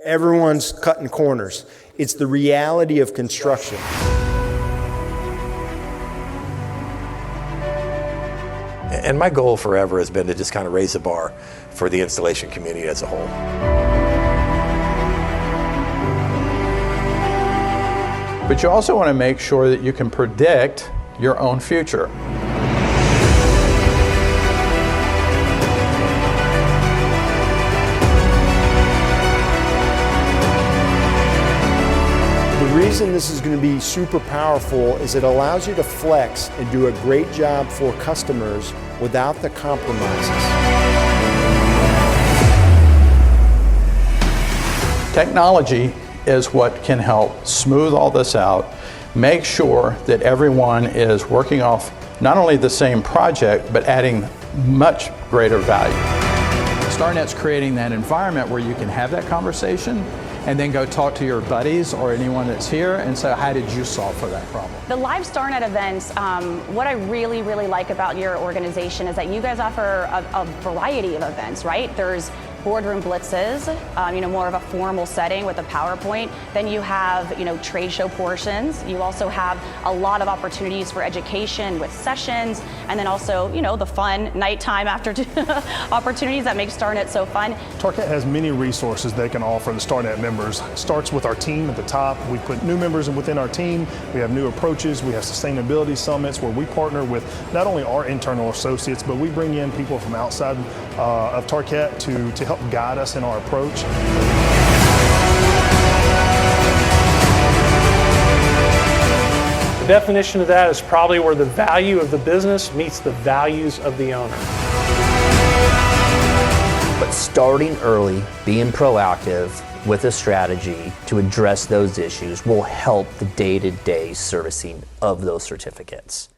Everyone's cutting corners. It's the reality of construction. And my goal forever has been to just kind of raise the bar for the installation community as a whole. But you also want to make sure that you can predict your own future. The reason this is going to be super powerful is it allows you to flex and do a great job for customers without the compromises. Technology is what can help smooth all this out, make sure that everyone is working off not only the same project, but adding much greater value. Starnet's creating that environment where you can have that conversation and then go talk to your buddies or anyone that's here and say, how did you solve for that problem? The live Starnet events, what I really like about your organization is that you guys offer a variety of events, right? There's boardroom blitzes, more of a formal setting with a PowerPoint. Then you have, trade show portions. You also have a lot of opportunities for education with sessions, and then also, the fun nighttime after opportunities that make Starnet so fun. Tarkett has many resources they can offer the Starnet members. It starts with our team at the top. We put new members within our team. We have new approaches. We have sustainability summits where we partner with not only our internal associates, but we bring in people from outside of Tarkett to help guide us in our approach. The definition of that is probably where the value of the business meets the values of the owner. But starting early, being proactive with a strategy to address those issues will help the day-to-day servicing of those certificates.